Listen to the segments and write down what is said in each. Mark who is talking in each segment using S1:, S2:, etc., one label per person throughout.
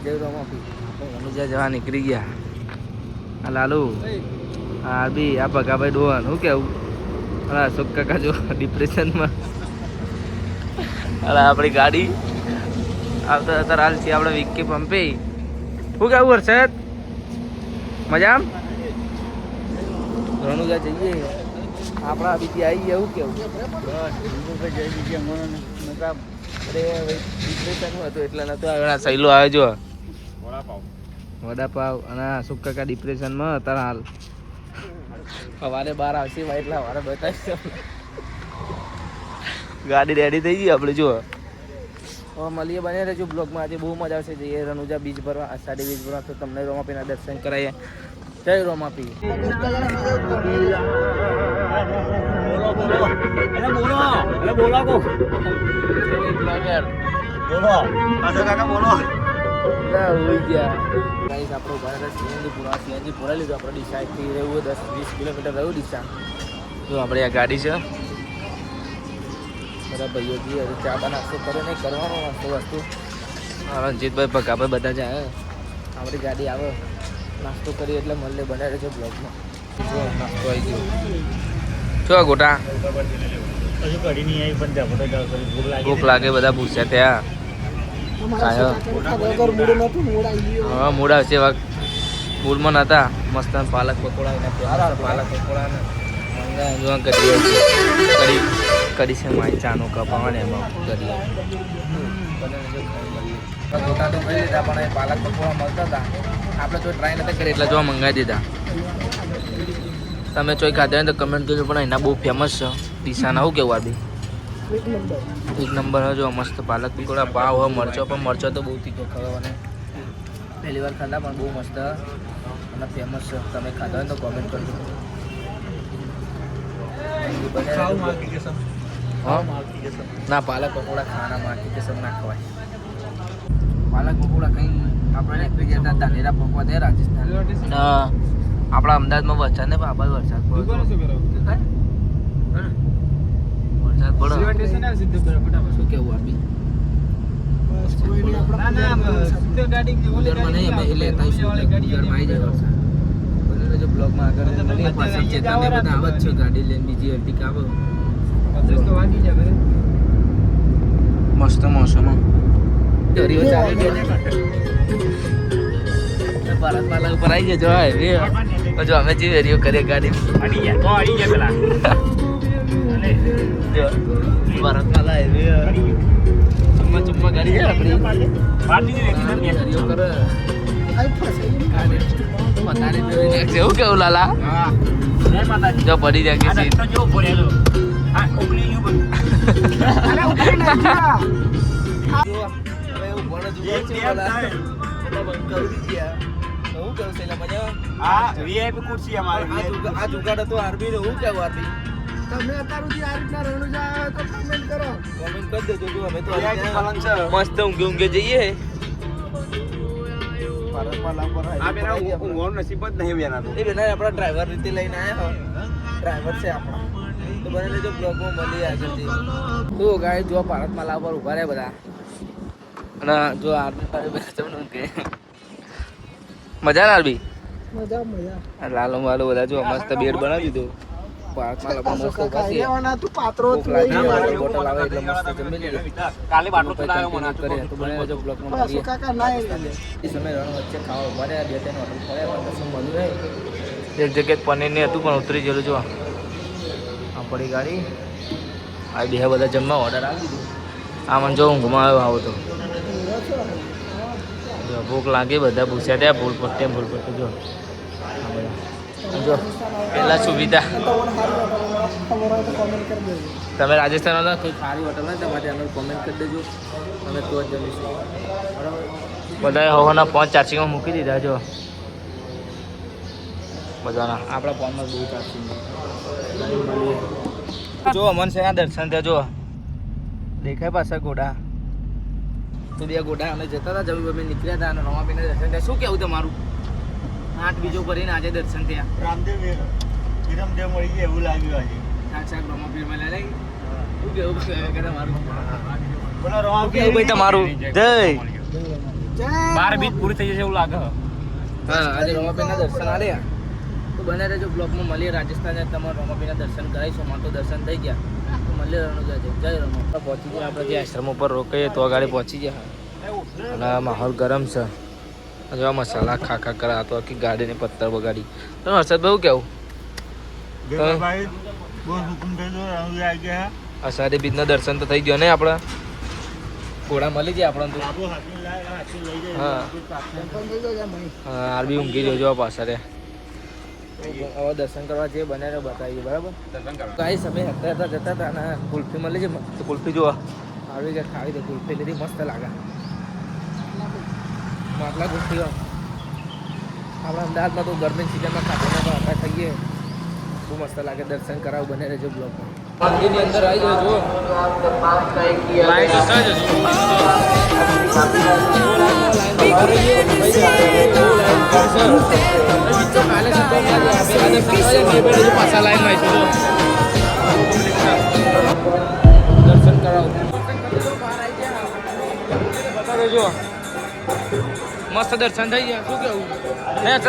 S1: જય રોમાપી રણુજા જવા નીકળી ગયા. આ લાલુ આ બી આ ભગાભાઈ ડોહન શું કેવું? અરે અશોક કાકા જો ડિપ્રેશનમાં. અરે આપણી ગાડી આવતા અત્યારે હાલ છે આપણે વિકી પંપે. શું કેવું વરસાદ? મજા આમ રણુજા જઈએ આપણા બીજી આવી એવું કેવું? ડિપ્રેશન હતું એટલે નતો આવ્યો. સહેલો આવ્યો જો વડાપાવ અને અશોક કાકા ડિપ્રેશનમાં અત્યારે હાલ. સવારે 12 આવશે ભાઈ એટલે સવારે બતાવીશ. ગાડી રેડી થઈ ગઈ આપણે જો. હવે મળીએ બને રહેજો બ્લોગમાં. આજે બહુ મજા આવશે. જઈએ રણુજા બીચ ભરવા, અષાઢી બીચ ભરવા. તો તમને રોમાપીના દર્શન કરાવીએ. જય રોમાપી. સીએનજી પૂરા લીધું આપણે. ડીસાથી રહેવું 10-20 કિલોમીટર રહ્યું ડીસા. જો આપણે આ ગાડી છે બધા ભાઈઓ જઈએ. હવે ચા બા નાસ્તો કરે નહીં કરવાનો નાસ્તો વસ્તુ. રણજીતભાઈ ભગાભાઈ બધા જાય. આપણી ગાડી આવે નાસ્તો કરીએ એટલે મળે બનાવે છે બ્લોગમાં. જો નાસ્તો આવી ગયો. શું ગોટા ભૂખ લાગે બધા પૂછ્યા ત્યાં. હા મૂડ આવશે મૂડમાં નતા. મસ્ત પાલક પકોડા પાલક પકોડા કરી છે મારી ચાનો કપાવાને એમાં કરી ગોટા તો ખાઈ લીધા પણ પાલક પકોડા મળતા હતા. આપણે તો ટ્રાય નથી કરી એટલે જો મંગાવી દીધા. તમે ચોઈ ખાધા હોય તો કમેન્ટ કરજો. પણ એના બહુ ફેમસ છે ડીસાના. શું કેવું આબી? એક નંબર જો મસ્ત પાલક પકોડા પાવ હોય મરચો પણ મરચો તો બહુ તીખો ખાવાનો. પહેલી વાર ખાધા પણ બહુ મસ્ત અને ફેમસ છે. તમે ખાધા હોય તો કોમેન્ટ કરજો. ના પાલક પકોડા ખાના માર્કેટ કેસમ ના ખવાય. પાલક પકોડા કંઈ આપણે નીકળી જતા ધાનેરા પકવા દે રાજસ્થાન. આપણા અમદાવાદમાં વરસાદ ને બાબા વરસાદ પડે. શું કેવું આપી? બ્લોગમાં આગળ છે ગાડી લઈને બીજી અર્ટિકા આવે. મસ્ત મોસમ દરિયો ચાલે છે. ભારત માલા ઉપર આવી જજો હાઈવે. જો અમે જે વેરિયો કરીએ ગાડી પેલા ભારત માલા હાઈવે ચુમ્મા ગાડી છે આપણી વેરિયો કરે. એવું કેવું લાલા? જો પડી જાય કે મસ્ત ઊંઘે ઊંઘે જઈએ. આપણા ડ્રાઈવર રીતે લઈને આવ્યા. ડ્રાઈવર છે આપણા તો બને લેજો બ્લોગમાં મળીએ આગળથી. તો ગાય જો ભારતમાં લાવ પર ઉભા રહ્યા બધા. અને જો આર્મી કે મજા ના આરબી લાલો વાલો બધા જો મસ્ત બેડ બનાવી દીધું. ભારતમાં લાવ મસ્ત બોટલ આવે એટલે મસ્ત જમી લઈએ. કાલે બાટલો ચડાવ્યો મને કરે તો બને લેજો બ્લોગમાં મળીએ. એ સમય રણ વચ્ચે ખાવા ઉભા રહ્યા. 2-3 હોટલ ફર્યા પણ કશું મળ્યું નહીં. એક જગ્યાએ પનીર ને હતું પણ ઉતરી ગયેલું. જો આ પડી ગાડી આ બે બધા જમવા ઓર્ડર આપી દીધું. આ મને જો ઊંઘમાં આવ્યો આવો તો જો ભૂખ લાગે બધા પૂછ્યા ત્યાં ભૂલ પટ્ટે જો જો પહેલાં સુવિધા. તમે રાજસ્થાનમાં કોઈ સારી હોટલ હોય તમારે એનો કોમેન્ટ કરી દેજો. અમે તો જ જમીશું બરાબર. બધા હવાના 5 ચાર્જિંગમાં મૂકી દીધા જો બધાના. આપણા ફોનમાં બહુ ચાર્જિંગ જો અમન સેના દર્શન થયા. જો દેખાય પાછા ઘોડા તો 2 ઘોડા અમે જતા હતા. જમી અમે નીકળ્યા હતા અને રોમાપીના દર્શન થયા. શું કેવું તમારું? 8 બીજો કરીને આજે દર્શન થયા. રામદેવ મળી ગયા એવું લાગ્યું આજે. સાક્ષાત રોમાપીરમાં લઈ લઈ. શું કેવું તમારું? બોલો રોમાપી ભાઈ તમારું જય 12 પૂરી થઈ જશે એવું લાગે. હા, આજે રમાપીરના દર્શન આલ્યા તો બને રહેજો બ્લોગમાં. મળીએ રાજસ્થાન તમારે રમાપીરના દર્શન કરાવીશું. મારે તો દર્શન થઈ ગયા તો મળીએ. રણુજા જય રમા પહોંચી ગયા આપણે જે આશ્રમ ઉપર રોકાઈએ તો ગાડી પહોંચી ગયા. અને માહોલ ગરમ છે. જો મસાલા ખાખા કરા તો આખી ગાડીને પથ્થર બગાડી. તો હર્ષદભાઈ કેવું અષાઢી બીજના દર્શન તો થઈ ગયો ને આપણા ઘોડા મળી જાય આપણને. હા હા, આરબી ઊંઘી જોજો પાછળ. હવે દર્શન કરવા જે બને બતાવીએ બરાબર. કાંઈ સમય હતા જતા હતા અને કુલ્ફી મળી છે. તો કુલ્ફી જોવા આવી ગયા, ખાવી દે. કુલ્ફી લીધી, મસ્ત લાગે. માટલા કુલ્ફી આપણા અમદાવાદમાં તો ગરમી સિઝનમાં ખાધેલા હતા થઈએ બહુ મસ્ત લાગે. દર્શન કરાવું બને રહેજો બ્લોગમાં. મંદિરની અંદર આવી જજો. પાછા લાઈન દર્શન કરાવું જો મસ્ત દર્શન થઈ ગયા. શું કેવું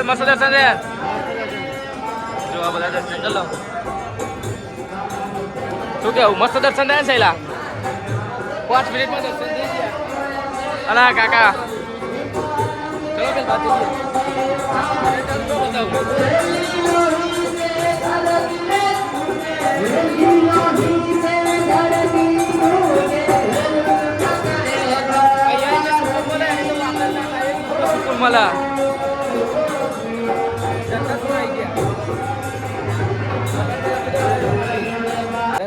S1: મસ્ત દર્શન થયા. જો આ બધા દર્શન ચલો. શું કેવું મસ્ત દર્શન થયા સહેલા. 5 મિનિટમાં દર્શન થઈ ગયા. અલા કાકા ચલો બેન વાત मला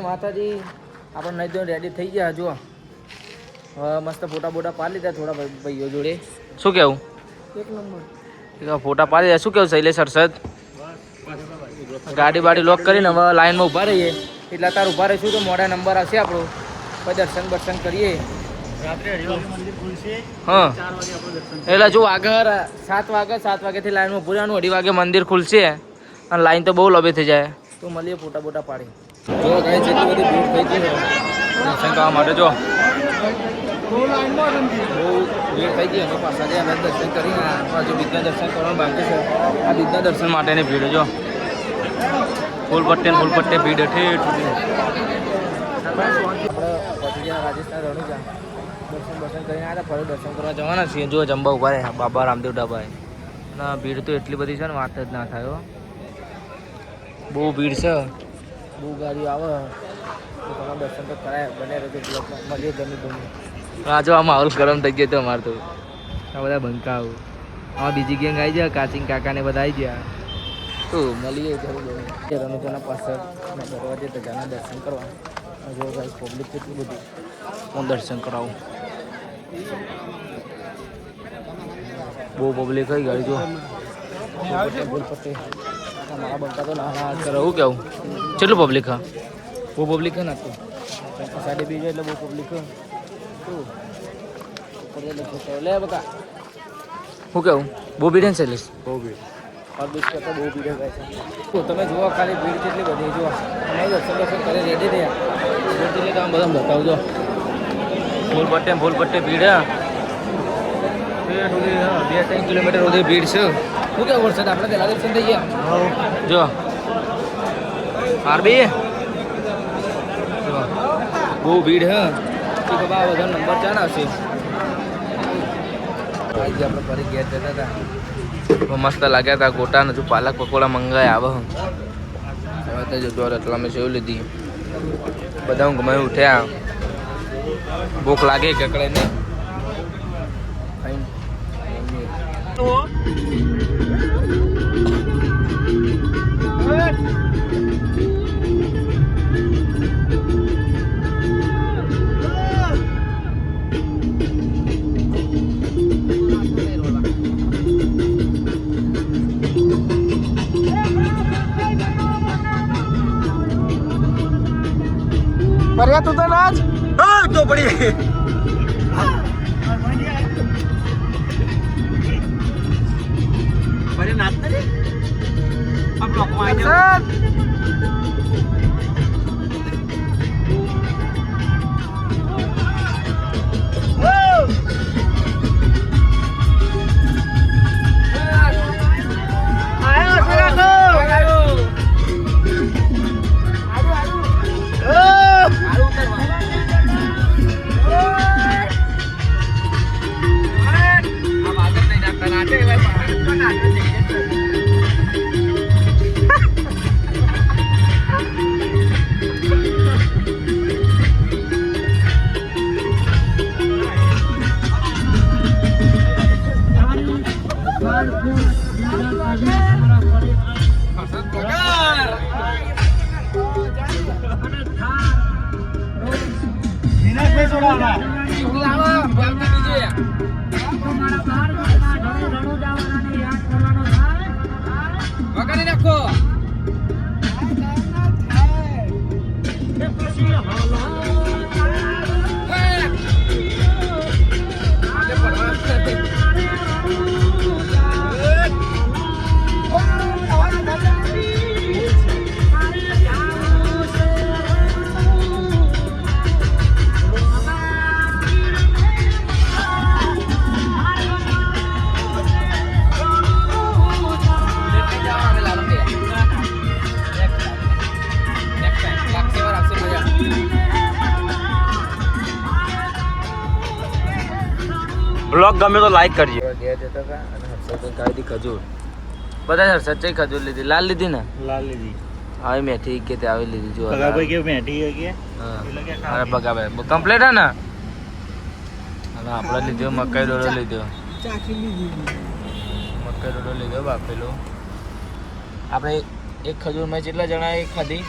S1: માતાજી આપણે નહીં તો રેડી થઈ ગયા. જો મસ્ત ફોટા બોટા પાડી લીધા થોડા ભાઈઓ જોડે. શું કેવું એક નંબર ફોટા પાડી દીધા. શું કેવું શૈલેષ હર્ષદ? ગાડી બાડી લોક કરીને હવે લાઈનમાં ઊભા રહીએ. એટલે તાર ઊભા રહીશું તો મોડા નંબર આવશે આપણો. પછી દર્શન બર્શન કરીએ. હા એટલે જો આગળ 7 વાગ્યાથી લાઈનમાં ઊભું રહેવાનું. 2:30 વાગે મંદિર ખુલશે અને લાઈન તો બહુ લોબી થઈ જાય. તો મળીએ ફોટા બોટા પાડી. જો ગાય છે એટલી બધી ભીડ થઈ ગઈ દર્શન કરવા માટે. જો બહુ ભીડ થઈ ગઈ. અમે પાછા જઈએ. અમે દર્શન કરીને હજુ બીજના દર્શન કરવાનું બાકી છે. આ બીજના દર્શન માટેની ભીડ. જો ફૂલ પટ્ટે ભીડ ઠેઠ આપણે પહોંચી ગયા રાજસ્થાન રણુજા. દર્શન કરીને આવ્યા. ફરી દર્શન કરવા જવાના છીએ. જો જંબા ઉભા રહે બાબા રામદેવ ઢાબાએ. અને ભીડ તો એટલી બધી છે ને વાત જ ના થાય. બહુ ભીડ છે, બહુ ગાડીઓ આવે તો તમારે દર્શન તો કરાય. બને રહેજો બ્લોકમાં. મળીએ ગમી. આ જો આ માહોલ ગરમ થઈ ગયો તો અમારે તો. આ બધા બંકા આવું. આમાં બીજી ગેંગ આવી જાય. કાચિંગ કાકાને બધા આવી ગયા. તો મળીએ જરૂર રણુજાના પાછળ દરવાજે તો જાના દર્શન કરવા. જો ભાઈ પબ્લિક કેટલું બધું. હું દર્શન કરાવું. બહુ પબ્લિક થઈ ગઈ. જો મારા બંકા તો ના રહું કેવું કેટલું પબ્લિક હા. બહુ પબ્લિક હે નાખતું. 2:30 એટલે બહુ પબ્લિક હે. લે બકા શું કેવું બહુ ભીડ છે લઈશ. બહુ ભીડ બીજ કરતા બહુ ભીડ થાય છે. તો તમે જુઓ ખાલી ભીડ કેટલી બધી. જુઓ અમે દર્શન કરી રેડી થયા. એટલે તમે બધા બતાવજો. ફૂલ પટ્ટે ભીડ. 2-3 કિલોમીટર સુધી ભીડ છે. શું કેવું વરસાદ આપણે પહેલા દર્શન થઈ ગયા. જો આરબી બહુ ભીડ હે. બધા નંબર 4 આવશે. આજે આપણે ફરી ઘેર જતા હતા. મસ્ત લાગ્યા હતા. ગોટા હજુ પાલક પકોડા મંગાયા આવે. હવે તો જો એટલા મેં સેવ લીધી. બધા ઊંઘમાં ઉઠ્યા. ભૂખ લાગે કકડે ને
S2: बढ़िया तू तो नाच
S1: तो बढ़िया बढ़िया नाचते रे अब लोग को आएंगे બ્લોગ ગમે તો લાઈક કરજો. ગયા જતા હતા અને હર્ષદ ખાઈ ખજૂર. બધા હર્ષદ છે ખજૂર લીધી. લાલ લીધી ને? લાલ લીધી. આવી મેઠી કે તે આવી લીધી. જો ભાઈ કે મેઠી કે હા અરે બગાભાઈ કમ્પ્લીટ હે ને. અને આપણે લીધો મકાઈ ડોડો લીધો. મકાઈ ડોડો લીધો બાફેલો. આપણે એક ખજૂરમાં કેટલા જણા એ ખાધી?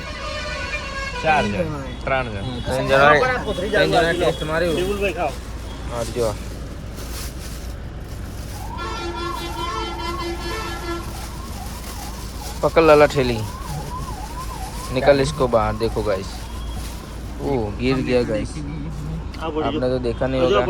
S1: 4 જણ 3 જણ 3 જણા ટેસ્ટ માર્યું. હા જો पकड़ लाला ठेली निकल इसको बाहर. देखो गाइस वो गिर गया गाइस. आपने तो देखा नहीं होगा.